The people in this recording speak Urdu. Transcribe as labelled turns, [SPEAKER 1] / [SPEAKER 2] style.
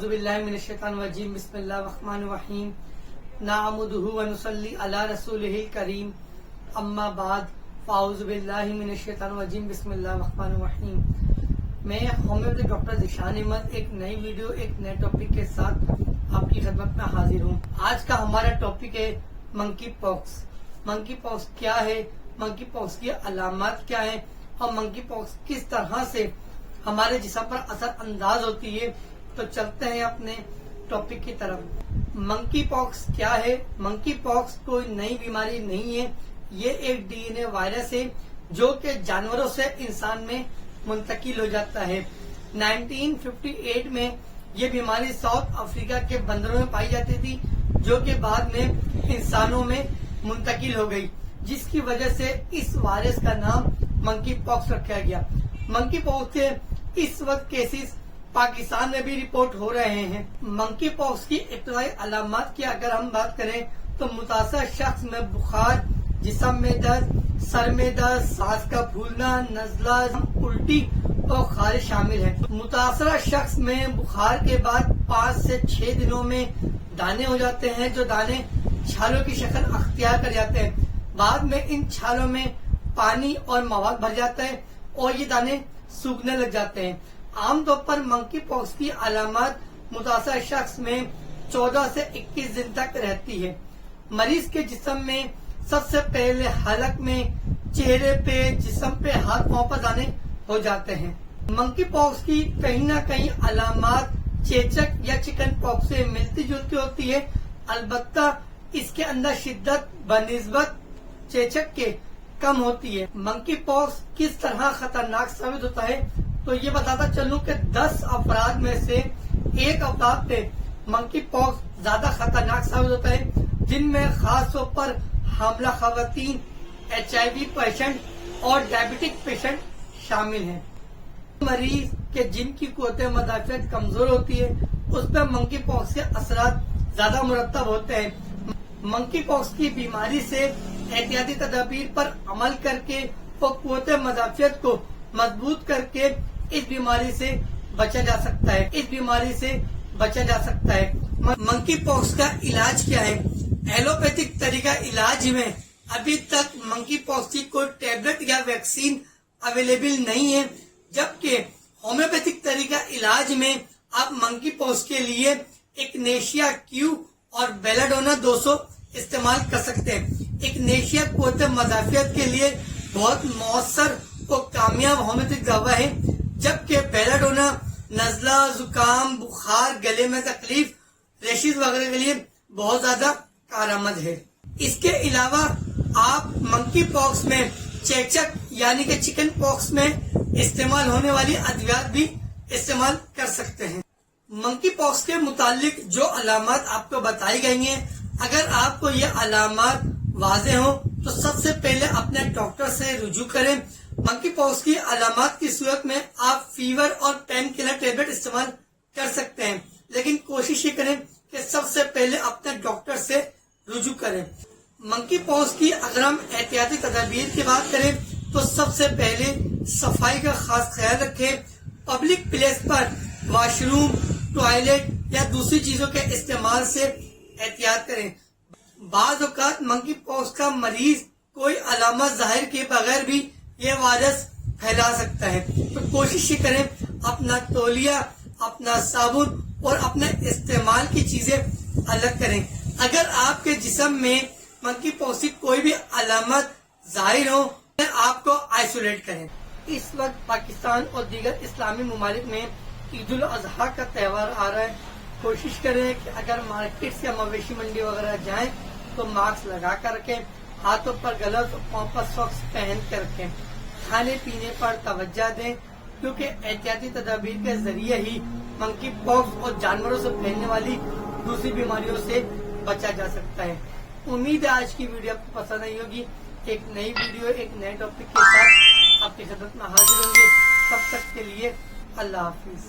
[SPEAKER 1] اعوذ باللہ من الشیطان الرجیم بسم اللہ الرحمن الرحیم نعمدہ ونصلی علی رسولہ الکریم اما بعد فاعوذ باللہ من الشیطان الرجیم بسم اللہ الرحمن الرحیم۔ میں ہومیوپیتھی ڈاکٹر ذیشان احمد ایک نئی ویڈیو ایک نئے ٹاپک کے ساتھ آپ کی خدمت میں حاضر ہوں۔ آج کا ہمارا ٹاپک ہے منکی پاکس۔ منکی پاکس کیا ہے، منکی پاکس کی علامات کیا ہیں اور منکی پاکس کس طرح سے ہمارے جسم پر اثر انداز ہوتی ہے۔ تو چلتے ہیں اپنے ٹاپک کی طرف۔ منکی پاکس کیا ہے؟ منکی پاکس کوئی نئی بیماری نہیں ہے، یہ ایک DNA وائرس ہے جو کہ جانوروں سے انسان میں منتقل ہو جاتا ہے۔ 1958 میں یہ بیماری ساؤتھ افریقہ کے بندروں میں پائی جاتی تھی جو کہ بعد میں انسانوں میں منتقل ہو گئی، جس کی وجہ سے اس وائرس کا نام منکی پاکس رکھا گیا۔ منکی پاکس کے اس وقت کیسز پاکستان میں بھی رپورٹ ہو رہے ہیں۔ منکی پاکس کی ابتدائی علامات کی اگر ہم بات کریں تو متاثرہ شخص میں بخار، جسم میں درد، سر میں درد، سانس کا پھولنا، نزلہ، الٹی اور خارش شامل ہے۔ متاثرہ شخص میں بخار کے بعد 5 سے 6 دنوں میں دانے ہو جاتے ہیں، جو دانے چھالوں کی شکل اختیار کر جاتے ہیں۔ بعد میں ان چھالوں میں پانی اور مواد بھر جاتا ہے اور یہ دانے سوکھنے لگ جاتے ہیں۔ عام طور پر منکی پاکس کی علامات متاثرہ شخص میں 14 سے 21 دن تک رہتی ہے۔ مریض کے جسم میں سب سے پہلے حلق میں، چہرے پہ، جسم پہ، ہاتھ پاؤں پر دانے ہو جاتے ہیں۔ منکی پاکس کی کہیں نہ کہیں علامات چیچک یا چکن پاکس سے ملتی جلتی ہوتی ہے، البتہ اس کے اندر شدت بنسبت چیچک کے کم ہوتی ہے۔ منکی پاکس کس طرح خطرناک ثابت ہوتا ہے تو یہ بتاتا چلوں کہ 10 افراد میں سے 1 افراد پہ منکی پاکس زیادہ خطرناک ثابت ہوتا ہے، جن میں خاص طور پر حاملہ خواتین، HIV پیشنٹ اور ڈائبٹک پیشنٹ شامل ہیں۔ مریض کے جن کی قوت مدافعت کمزور ہوتی ہے اس پہ منکی پاکس کے اثرات زیادہ مرتب ہوتے ہیں۔ منکی پاکس کی بیماری سے احتیاطی تدابیر پر عمل کر کے اور قوت مدافعت کو مضبوط کر کے اس بیماری سے بچا جا سکتا ہے۔ اس بیماری سے بچا جا سکتا ہے۔ منکی پاکس کا علاج کیا ہے؟ ایلوپیتھک طریقہ علاج میں ابھی تک منکی پاکس کی کوئی ٹیبلٹ یا ویکسین اویلیبل نہیں ہے، جبکہ ہومیوپیتھک طریقہ علاج میں آپ منکی پاکس کے لیے ایکنیشیا کیو اور بیلاڈونا 200 استعمال کر سکتے ہیں۔ ایکنیشیا قوت مدافعت کے لیے بہت مؤثر اور کامیاب ہومیوپیتھک دوا ہے، جبکہ بیلاڈونا نزلہ، زکام، بخار، گلے میں تکلیف، ریشز وغیرہ کے لیے بہت زیادہ کارآمد ہے۔ اس کے علاوہ آپ منکی پاکس میں چیچک یعنی کہ چکن پاکس میں استعمال ہونے والی ادویات بھی استعمال کر سکتے ہیں۔ منکی پاکس کے متعلق جو علامات آپ کو بتائی گئی ہیں، اگر آپ کو یہ علامات واضح ہوں تو سب سے پہلے اپنے ڈاکٹر سے رجوع کریں۔ منکی پاکس کی علامات کی صورت میں آپ فیور اور پین کلر ٹیبلٹ استعمال کر سکتے ہیں، لیکن کوشش یہ کریں کہ سب سے پہلے اپنے ڈاکٹر سے رجوع کریں۔ منکی پاکس کی اگر ہم احتیاطی تدابیر کی بات کریں تو سب سے پہلے صفائی کا خاص خیال رکھیں۔ پبلک پلیس پر واش روم، ٹوائلٹ یا دوسری چیزوں کے استعمال سے احتیاط کریں۔ بعض اوقات منکی پاکس کا مریض کوئی علامات ظاہر کیے بغیر بھی یہ وائرس پھیلا سکتا ہے، تو کوشش یہ کریں اپنا تولیہ، اپنا صابن اور اپنے استعمال کی چیزیں الگ کریں۔ اگر آپ کے جسم میں منکی پاکس کی کوئی بھی علامت ظاہر ہو آپ کو آئسولیٹ کریں۔ اس وقت پاکستان اور دیگر اسلامی ممالک میں عید الاضحیٰ کا تہوار آ رہا ہے۔ کوشش کریں کہ اگر مارکیٹ یا مویشی منڈی وغیرہ جائیں تو ماسک لگا کر رکھیں، ہاتھوں پر گلوز اور پاؤں پر ساکس پہن کر رکھیں۔ کھانے پینے پر توجہ دیں، کیونکہ احتیاطی تدابیر کے ذریعے ہی منکی پاکس اور جانوروں سے پھیلنے والی دوسری بیماریوں سے بچا جا سکتا ہے۔ امید ہے آج کی ویڈیو آپ کو پسند آئی ہوگی۔ ایک نئی ویڈیو ایک نئے ٹاپک کے ساتھ آپ کی خدمت میں حاضر ہوں گے۔ تب تک کے لیے اللہ حافظ۔